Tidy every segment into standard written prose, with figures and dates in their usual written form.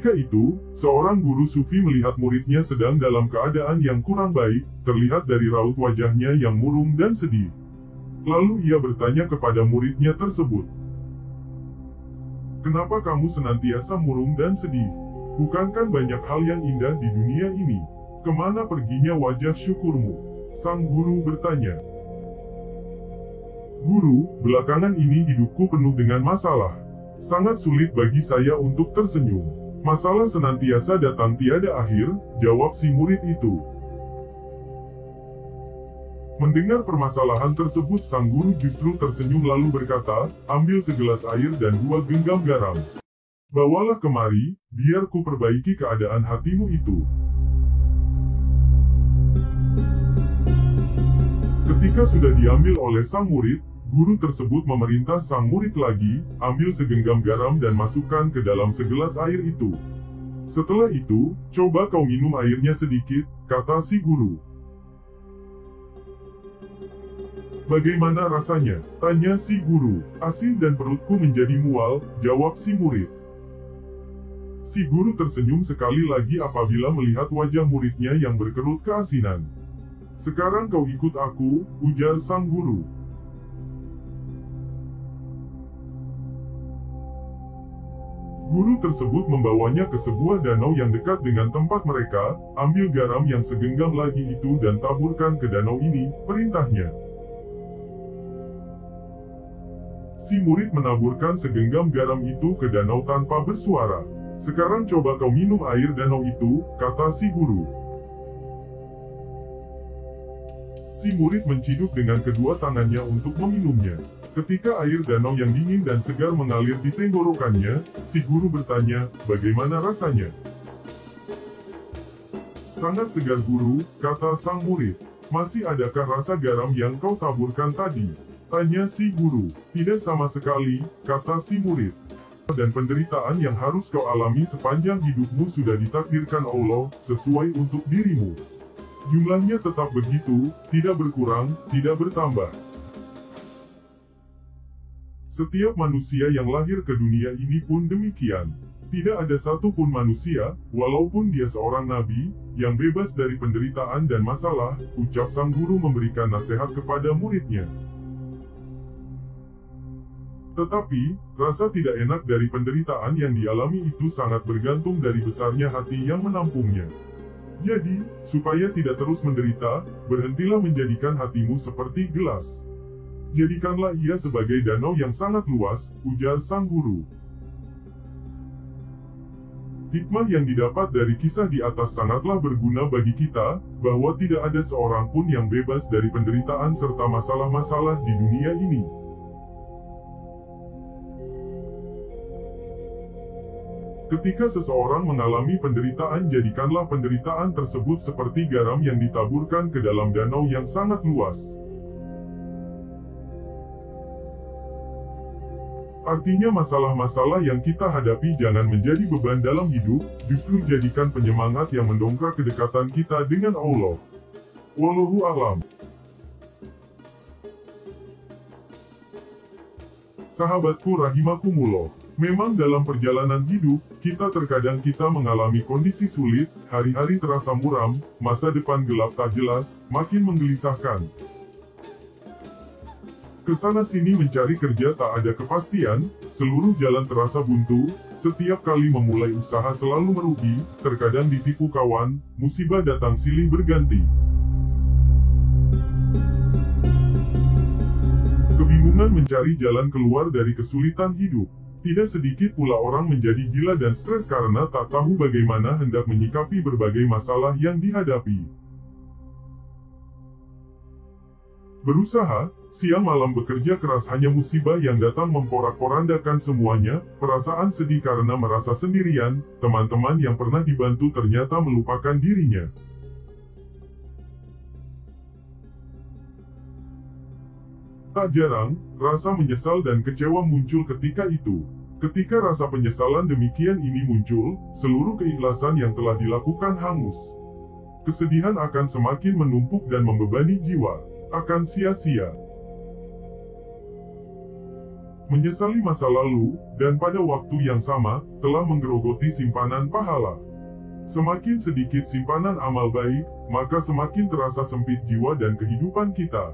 Ketika itu, seorang guru sufi melihat muridnya sedang dalam keadaan yang kurang baik, terlihat dari raut wajahnya yang murung dan sedih. Lalu ia bertanya kepada muridnya tersebut, "Kenapa kamu senantiasa murung dan sedih? Bukankah banyak hal yang indah di dunia ini? Kemana perginya wajah syukurmu?" Sang guru bertanya, "Guru, belakangan ini hidupku penuh dengan masalah. Sangat sulit bagi saya untuk tersenyum. Masalah senantiasa datang tiada akhir," jawab si murid itu. Mendengar permasalahan tersebut, sang guru justru tersenyum lalu berkata, "Ambil segelas air dan 2 genggam garam. Bawalah kemari, biar ku perbaiki keadaan hatimu itu." Ketika sudah diambil oleh sang murid, guru tersebut memerintah sang murid lagi, "Ambil segenggam garam dan masukkan ke dalam segelas air itu. Setelah itu, coba kau minum airnya sedikit," kata si guru. "Bagaimana rasanya?" tanya si guru. "Asin dan perutku menjadi mual," jawab si murid. Si guru tersenyum sekali lagi apabila melihat wajah muridnya yang berkerut keasinan. "Sekarang kau ikut aku," ujar sang guru. Guru tersebut membawanya ke sebuah danau yang dekat dengan tempat mereka. "Ambil garam yang segenggam lagi itu dan taburkan ke danau ini," perintahnya. Si murid menaburkan segenggam garam itu ke danau tanpa bersuara. "Sekarang coba kau minum air danau itu," kata si guru. Si murid menciduk dengan kedua tangannya untuk meminumnya. Ketika air danau yang dingin dan segar mengalir di tenggorokannya, si guru bertanya, "Bagaimana rasanya?" "Sangat segar guru," kata sang murid. "Masih adakah rasa garam yang kau taburkan tadi?" tanya si guru. "Tidak sama sekali," kata si murid. "Dan penderitaan yang harus kau alami sepanjang hidupmu sudah ditakdirkan Allah, sesuai untuk dirimu. Jumlahnya tetap begitu, tidak berkurang, tidak bertambah. Setiap manusia yang lahir ke dunia ini pun demikian. Tidak ada satu pun manusia, walaupun dia seorang nabi, yang bebas dari penderitaan dan masalah," ucap sang guru memberikan nasihat kepada muridnya. Tetapi, rasa tidak enak dari penderitaan yang dialami itu sangat bergantung dari besarnya hati yang menampungnya. Jadi, supaya tidak terus menderita, berhentilah menjadikan hatimu seperti gelas. Jadikanlah ia sebagai danau yang sangat luas, ujar sang guru. Hikmah yang didapat dari kisah di atas sangatlah berguna bagi kita, bahwa tidak ada seorang pun yang bebas dari penderitaan serta masalah-masalah di dunia ini. Ketika seseorang mengalami penderitaan, jadikanlah penderitaan tersebut seperti garam yang ditaburkan ke dalam danau yang sangat luas. Artinya masalah-masalah yang kita hadapi jangan menjadi beban dalam hidup, justru jadikan penyemangat yang mendongkrak kedekatan kita dengan Allah. Wallahu a'lam. Sahabatku rahimakumullah, memang dalam perjalanan hidup, terkadang kita mengalami kondisi sulit, hari-hari terasa muram, masa depan gelap tak jelas, makin menggelisahkan. Kesana-sini mencari kerja tak ada kepastian, seluruh jalan terasa buntu, setiap kali memulai usaha selalu merugi, terkadang ditipu kawan, musibah datang silih berganti. Kebingungan mencari jalan keluar dari kesulitan hidup. Tidak sedikit pula orang menjadi gila dan stres karena tak tahu bagaimana hendak menyikapi berbagai masalah yang dihadapi. Berusaha, siang malam bekerja keras hanya musibah yang datang memporak-porandakan semuanya, perasaan sedih karena merasa sendirian, teman-teman yang pernah dibantu ternyata melupakan dirinya. Tak jarang, rasa menyesal dan kecewa muncul ketika itu. Ketika rasa penyesalan demikian ini muncul, seluruh keikhlasan yang telah dilakukan hangus. Kesedihan akan semakin menumpuk dan membebani jiwa. Akan sia-sia. menyesali masa lalu, dan pada waktu yang sama, telah menggerogoti simpanan pahala. Semakin sedikit simpanan amal baik, maka semakin terasa sempit jiwa dan kehidupan kita.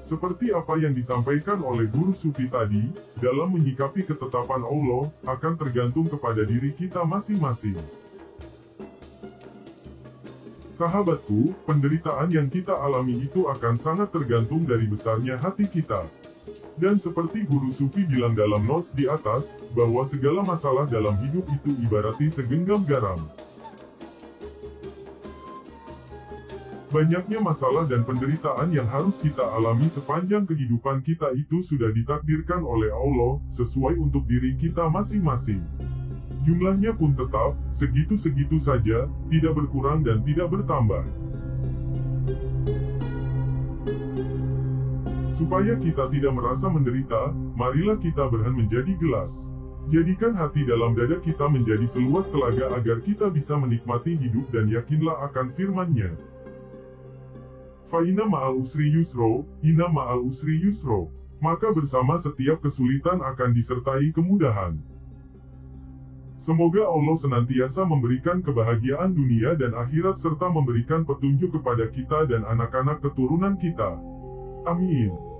Seperti apa yang disampaikan oleh guru sufi tadi, dalam menyikapi ketetapan Allah, akan tergantung kepada diri kita masing-masing. Sahabatku, penderitaan yang kita alami itu akan sangat tergantung dari besarnya hati kita. Dan seperti guru sufi bilang dalam notes di atas, bahwa segala masalah dalam hidup itu ibarati segenggam garam. Banyaknya masalah dan penderitaan yang harus kita alami sepanjang kehidupan kita itu sudah ditakdirkan oleh Allah, sesuai untuk diri kita masing-masing. Jumlahnya pun tetap, segitu-segitu saja, tidak berkurang dan tidak bertambah. Supaya kita tidak merasa menderita, marilah kita berhen menjadi gelas. Jadikan hati dalam dada kita menjadi seluas telaga agar kita bisa menikmati hidup dan yakinlah akan firman-Nya. Fa'inna ma'al usri yusro, inna ma'al usri yusro. Maka bersama setiap kesulitan akan disertai kemudahan. Semoga Allah senantiasa memberikan kebahagiaan dunia dan akhirat serta memberikan petunjuk kepada kita dan anak-anak keturunan kita. Amin.